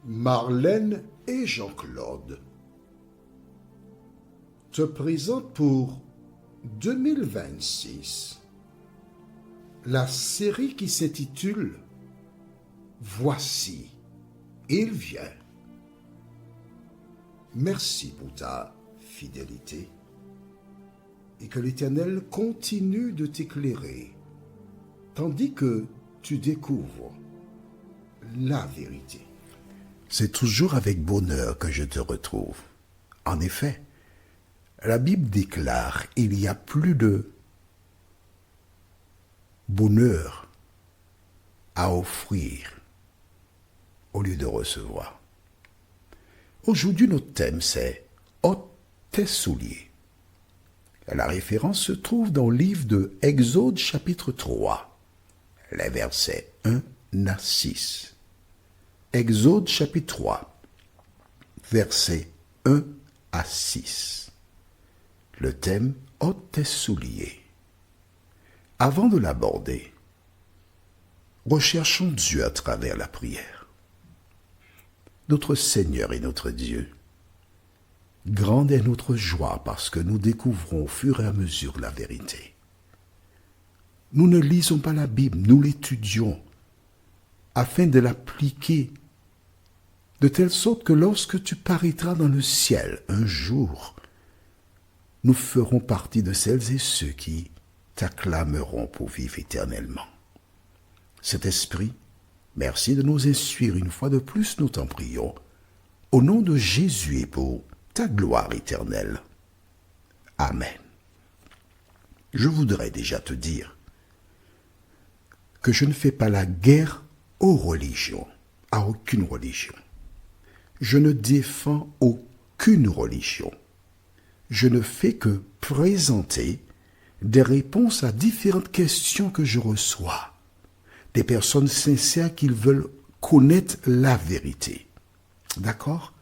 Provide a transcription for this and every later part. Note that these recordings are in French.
Marlène et Jean-Claude te présentent pour 2026 la série qui s'intitule « Voici, il vient ». Merci pour ta fidélité et que l'Éternel continue de t'éclairer tandis que tu découvres la vérité. C'est toujours avec bonheur que je te retrouve. En effet, la Bible déclare qu'il y a plus de bonheur à offrir au lieu de recevoir. Aujourd'hui, notre thème, c'est « ôte tes souliers ». La référence se trouve dans le livre de Exode chapitre 3, les versets 1 à 6. Exode chapitre 3, versets 1 à 6. Le thème « ôte tes souliers ». Avant de l'aborder, recherchons Dieu à travers la prière. Notre Seigneur et notre Dieu, grande est notre joie parce que nous découvrons au fur et à mesure la vérité. Nous ne lisons pas la Bible, nous l'étudions afin de l'appliquer de telle sorte que lorsque tu paraîtras dans le ciel un jour, nous ferons partie de celles et ceux qui t'acclameront pour vivre éternellement. Cet esprit, merci de nous instruire une fois de plus, nous t'en prions, au nom de Jésus et pour ta gloire éternelle. Amen. Je voudrais déjà te dire que je ne fais pas la guerre aux religions, à aucune religion. Je ne défends aucune religion. Je ne fais que présenter des réponses à différentes questions que je reçois. Des personnes sincères qui veulent connaître la vérité. D'accord?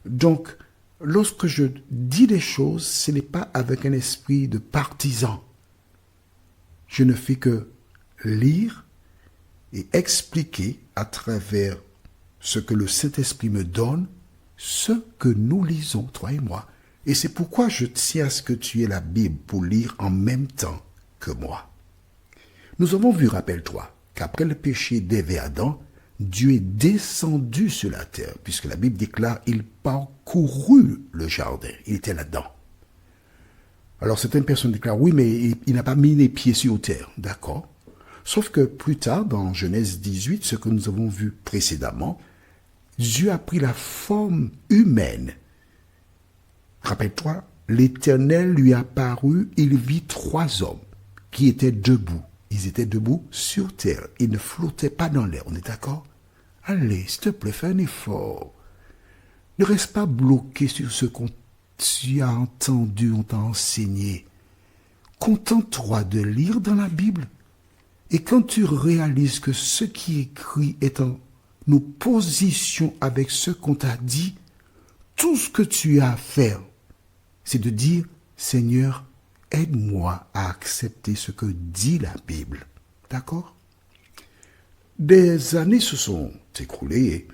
Donc, lorsque je dis des choses, ce n'est pas avec un esprit de partisan. Je ne fais que lire et expliquer à travers ce que le Saint-Esprit me donne, ce que nous lisons, toi et moi. Et c'est pourquoi je tiens à ce que tu aies la Bible pour lire en même temps que moi. Nous avons vu, rappelle-toi, qu'après le péché d'Ève et Adam, Dieu est descendu sur la terre, puisque la Bible déclare il parcourut le jardin. Il était là-dedans. Alors certaines personnes déclarent, oui, mais il n'a pas mis les pieds sur terre. D'accord. Sauf que plus tard, dans Genèse 18, ce que nous avons vu précédemment, Dieu a pris la forme humaine. Rappelle-toi, l'Éternel lui apparut, il vit 3 hommes qui étaient debout. Ils étaient debout sur terre. Ils ne flottaient pas dans l'air. On est d'accord? Allez, s'il te plaît, fais un effort. Ne reste pas bloqué sur ce qu'on tu as entendu, on t'a enseigné. Contente-toi de lire dans la Bible. Et quand tu réalises que ce qui est écrit est en opposition avec ce qu'on t'a dit, tout ce que tu as à faire, c'est de dire, Seigneur, aide-moi à accepter ce que dit la Bible. D'accord? Des années se sont écoulées,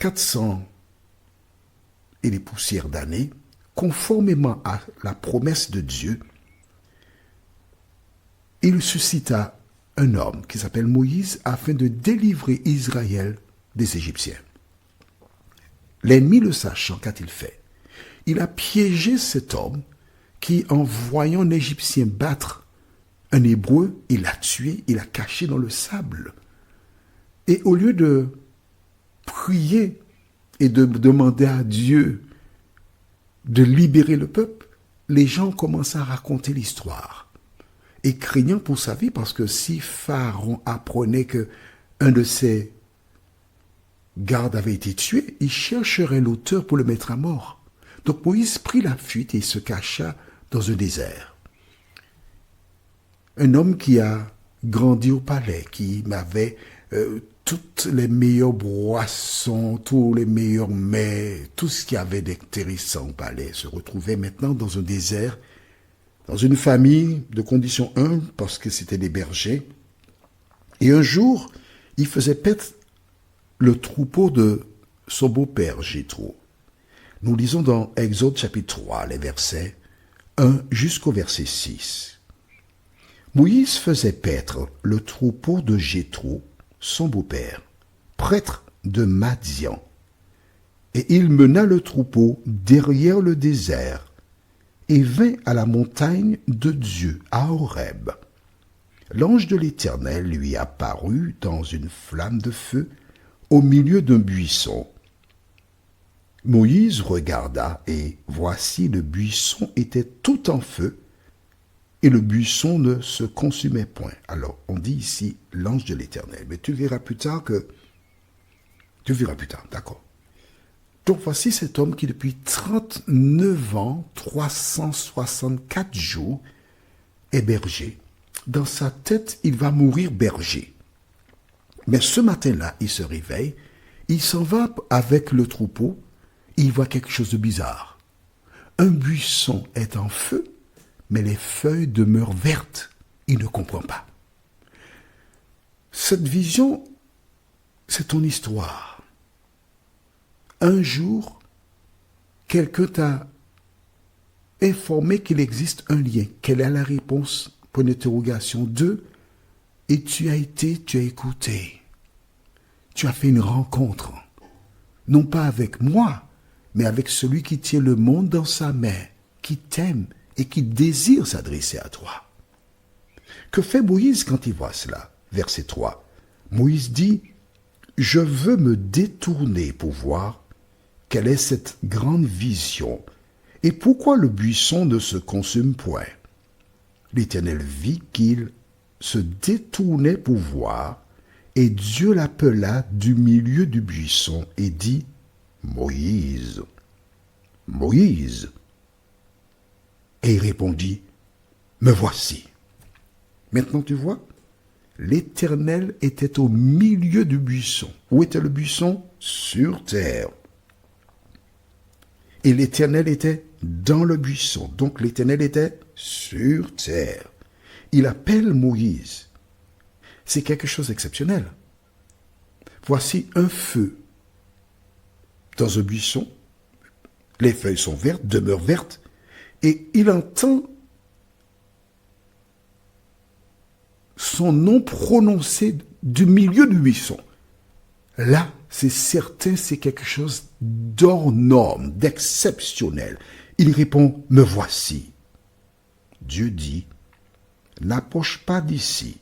400 et les poussières d'années, conformément à la promesse de Dieu, il suscita un homme qui s'appelle Moïse afin de délivrer Israël des Égyptiens. L'ennemi le sachant, qu'a-t-il fait? Il a piégé cet homme qui, en voyant un Égyptien battre un Hébreu, il l'a tué, il l'a caché dans le sable. Et au lieu de prier et de demander à Dieu de libérer le peuple, les gens commencent à raconter l'histoire. Et craignant pour sa vie, parce que si Pharaon apprenait que un de ses gardes avait été tué, il chercherait l'auteur pour le mettre à mort. Donc Moïse prit la fuite et se cacha dans un désert. Un homme qui a grandi au palais, qui avait toutes les meilleures boissons, tous les meilleurs mets, tout ce qu'il y avait d'intéressant au palais, se retrouvait maintenant dans un désert, dans une famille de conditions humbles, parce que c'était des bergers. Et un jour, il faisait paître le troupeau de son beau-père Jéthro. Nous lisons dans Exode chapitre 3, les versets 1 jusqu'au verset 6. Moïse faisait paître le troupeau de Jéthro, son beau-père, prêtre de Madian, et il mena le troupeau derrière le désert et vint à la montagne de Dieu, à Horeb. L'ange de l'Éternel lui apparut dans une flamme de feu au milieu d'un buisson. Moïse regarda, et voici le buisson était tout en feu, et le buisson ne se consumait point. Alors, on dit ici l'ange de l'Éternel, mais tu verras plus tard, d'accord. Donc voici cet homme qui depuis 39 ans, 364 jours, est berger. Dans sa tête, il va mourir berger. Mais ce matin-là, il se réveille, il s'en va avec le troupeau, il voit quelque chose de bizarre. Un buisson est en feu, mais les feuilles demeurent vertes. Il ne comprend pas. Cette vision, c'est ton histoire. Un jour, quelqu'un t'a informé qu'il existe un lien. Quelle est la réponse pour une interrogation 2? Et tu as écouté. Tu as fait une rencontre. Non pas avec moi, mais avec celui qui tient le monde dans sa main, qui t'aime et qui désire s'adresser à toi. Que fait Moïse quand il voit cela? Verset 3. Moïse dit, « Je veux me détourner pour voir quelle est cette grande vision et pourquoi le buisson ne se consume point. » L'Éternel vit qu'il se détournait pour voir, et Dieu l'appela du milieu du buisson et dit, « Moïse, Moïse. » Et il répondit, « Me voici. » Maintenant tu vois, l'Éternel était au milieu du buisson. Où était le buisson? Sur terre. Et l'Éternel était dans le buisson. Donc l'Éternel était sur terre. Il appelle Moïse. C'est quelque chose d'exceptionnel. Voici un feu dans un buisson. Les feuilles sont vertes, demeurent vertes. Et il entend son nom prononcé du milieu du buisson. Là, c'est certain, c'est quelque chose d'hors norme, d'exceptionnel. Il répond, « Me voici. » Dieu dit, « N'approche pas d'ici.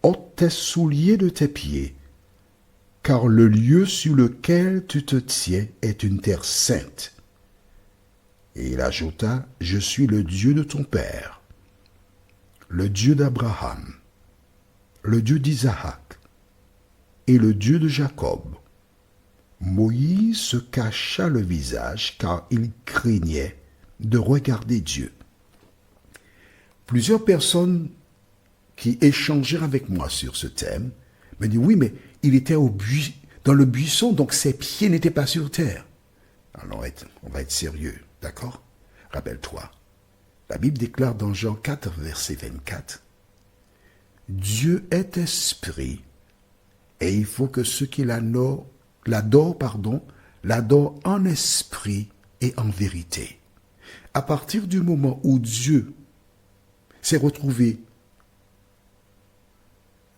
Ôte tes souliers de tes pieds, car le lieu sur lequel tu te tiens est une terre sainte. » Et il ajouta, « Je suis le Dieu de ton père, le Dieu d'Abraham, le Dieu d'Isaac et le Dieu de Jacob. » Moïse se cacha le visage car il craignait de regarder Dieu. Plusieurs personnes qui échangèrent avec moi sur ce thème me disent, « Oui, mais il était dans le buisson, donc ses pieds n'étaient pas sur terre. » Alors on va être sérieux, d'accord? Rappelle-toi, la Bible déclare dans Jean 4, verset 24, « Dieu est esprit, et il faut que ceux qui l'adorent, l'adorent en esprit et en vérité. » À partir du moment où Dieu s'est retrouvé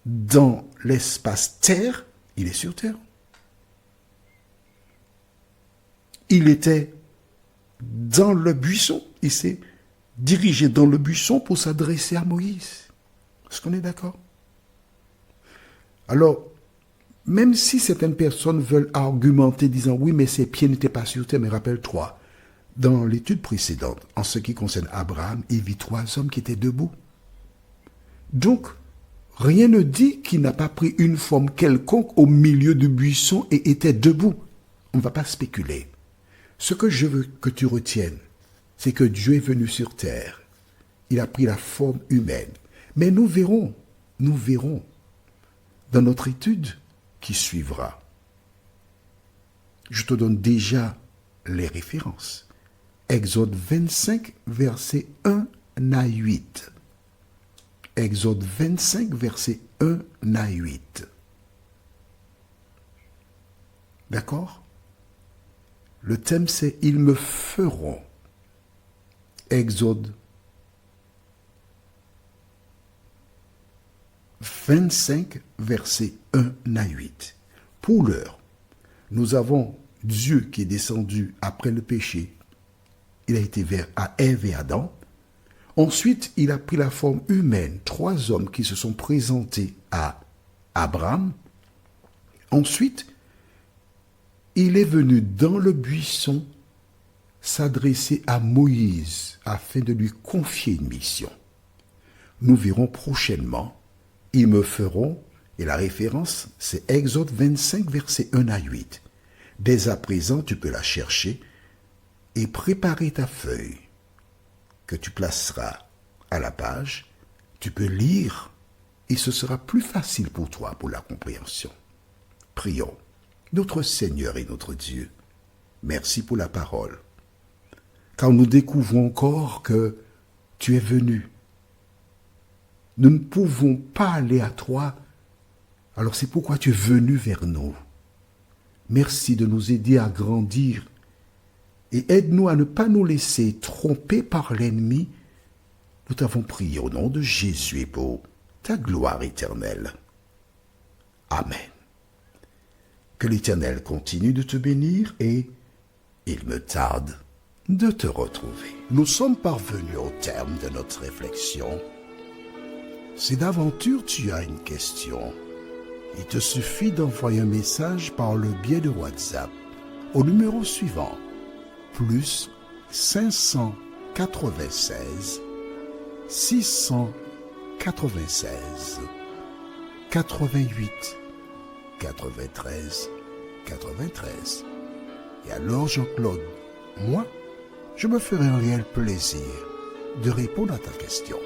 dans l'espace terre, il est sur terre. Il était dans le buisson. Il s'est dirigé dans le buisson pour s'adresser à Moïse. Est-ce qu'on est d'accord? Alors, même si certaines personnes veulent argumenter disant « Oui, mais ses pieds n'étaient pas sur terre », mais rappelle-toi, dans l'étude précédente, en ce qui concerne Abraham, il vit 3 hommes qui étaient debout. Donc, rien ne dit qu'il n'a pas pris une forme quelconque au milieu du buisson et était debout. On ne va pas spéculer. Ce que je veux que tu retiennes, c'est que Dieu est venu sur terre. Il a pris la forme humaine. Mais nous verrons dans notre étude qui suivra. Je te donne déjà les références. Exode 25, verset 1 à 8. Exode 25, verset 1 à 8. D'accord? Le thème c'est « Ils me feront ». Exode 25, versets 1 à 8. Pour l'heure, nous avons Dieu qui est descendu après le péché. Il a été vers à Ève et Adam. Ensuite, il a pris la forme humaine. 3 hommes qui se sont présentés à Abraham. Ensuite, il est venu dans le buisson s'adresser à Moïse afin de lui confier une mission. Nous verrons prochainement, ils me feront, et la référence, c'est Exode 25, versets 1 à 8. Dès à présent, tu peux la chercher et préparer ta feuille que tu placeras à la page. Tu peux lire et ce sera plus facile pour toi pour la compréhension. Prions. Notre Seigneur et notre Dieu, merci pour la parole. Car nous découvrons encore que tu es venu. Nous ne pouvons pas aller à toi, alors c'est pourquoi tu es venu vers nous. Merci de nous aider à grandir et aide-nous à ne pas nous laisser tromper par l'ennemi. Nous t'avons prié au nom de Jésus et pour ta gloire éternelle. Amen. Que l'Éternel continue de te bénir et il me tarde de te retrouver. Nous sommes parvenus au terme de notre réflexion. Si d'aventure tu as une question, il te suffit d'envoyer un message par le biais de WhatsApp au numéro suivant, plus 596 696 88 93 93. Et alors Jean-Claude, moi, je me ferai un réel plaisir de répondre à ta question.